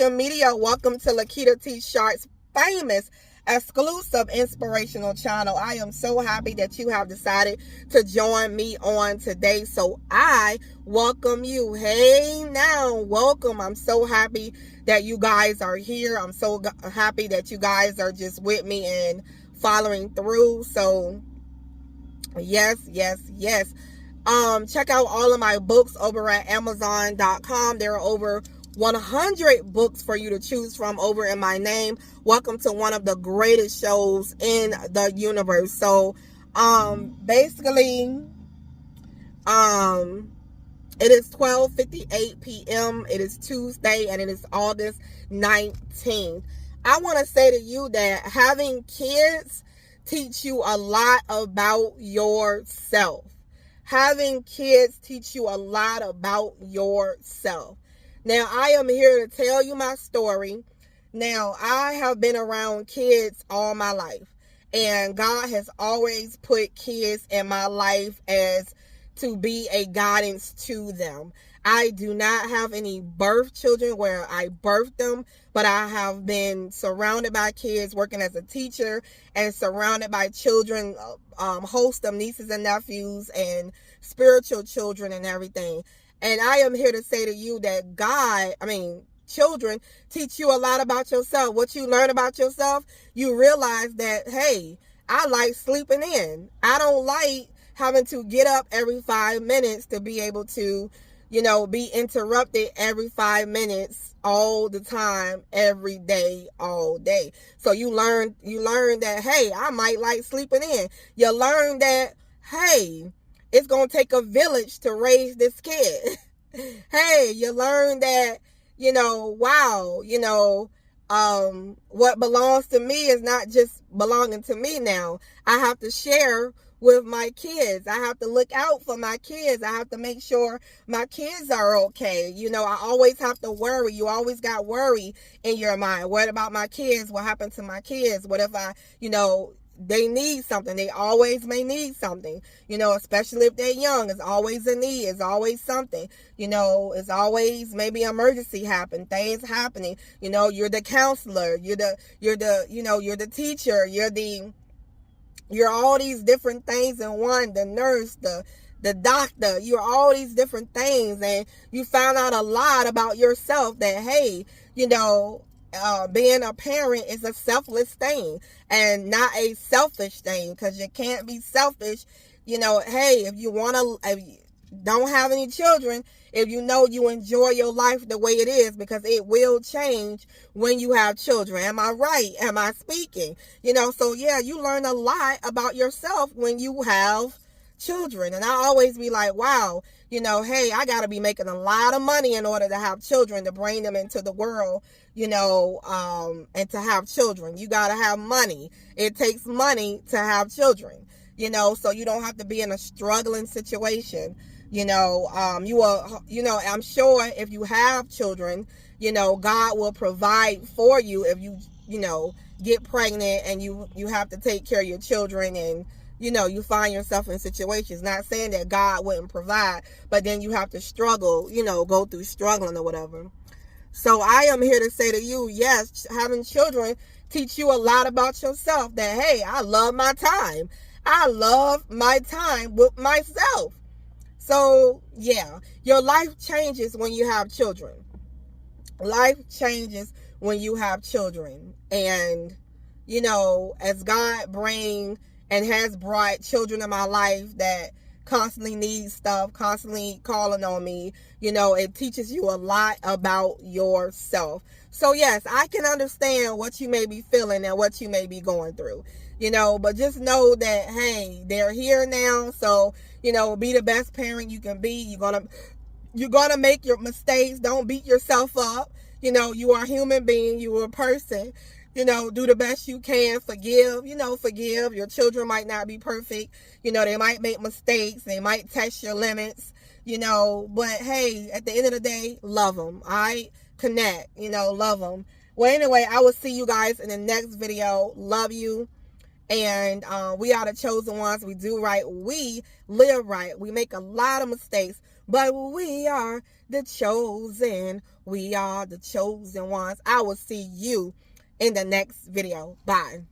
social media. Welcome to Lakitatsharpe's famous exclusive inspirational channel. I am so happy that you have decided to join me on today. So I welcome you. Hey now, welcome. I'm so happy that you guys are here. I'm so happy that you guys are just with me and following through. So yes. Check out all of my books over at Amazon.com. There are over 100 books for you to choose from over in my name. Welcome to one of the greatest shows in the universe. So, basically, it is 12:58 p.m. It is Tuesday and it is August 19th. I want to say to you that having kids teach you a lot about yourself. Having kids teach you a lot about yourself. Now, I am here to tell you my story. Now, I have been around kids all my life, and God has always put kids in my life as to be a guidance to them. I do not have any birth children where I birthed them, but I have been surrounded by kids, working as a teacher, and surrounded by children, host of nieces and nephews and spiritual children and everything. And I am here to say to you that children teach you a lot about yourself. What you learn about yourself, you realize that, hey, I like sleeping in. I don't like having to get up every 5 minutes to be able to, be interrupted every 5 minutes all the time, every day, all day. So you learn that, hey, I might like sleeping in. You learn that, hey, it's going to take a village to raise this kid. Hey, you learn that, what belongs to me is not just belonging to me now. I have to share with my kids. I have to look out for my kids. I have to make sure my kids are okay. I always have to worry. You always got worry in your mind. What about my kids? What happened to my kids? What if they need something? They always may need something, especially if they're young. It's always a need. It's always something, it's always maybe emergency happen, things happening. You're the counselor, you're the teacher, you're all these different things in one, the nurse, the doctor, you're all these different things. And you found out a lot about yourself that, hey, being a parent is a selfless thing and not a selfish thing, because you can't be selfish. Hey, if you don't have any children, if you enjoy your life the way it is, because it will change when you have children. Am I right? Am I speaking? So yeah, you learn a lot about yourself when you have children. And I always be like, wow, hey, I got to be making a lot of money in order to have children, to bring them into the world, and to have children. You got to have money. It takes money to have children, so you don't have to be in a struggling situation. I'm sure if you have children, God will provide for you if you get pregnant and you have to take care of your children, and you find yourself in situations. Not saying that God wouldn't provide, but then you have to struggle, go through struggling or whatever. So I am here to say to you, yes, having children teach you a lot about yourself. That, hey, I love my time. I love my time with myself. So yeah, your life changes when you have children. Life changes when you have children. And, as God bring and has brought children in my life that constantly need stuff, constantly calling on me, it teaches you a lot about yourself. So yes, I can understand what you may be feeling and what you may be going through, but just know that, hey, they're here now. So, be the best parent you can be. You're gonna make your mistakes. Don't beat yourself up. You are a human being. You are a person. Do the best you can. Forgive. Forgive. Your children might not be perfect. They might make mistakes. They might test your limits. But hey, at the end of the day, love them. Connect. Love them. Well, anyway, I will see you guys in the next video. Love you. And we are the chosen ones. We do right. We live right. We make a lot of mistakes, but we are the chosen. We are the chosen ones. I will see you in the next video. Bye.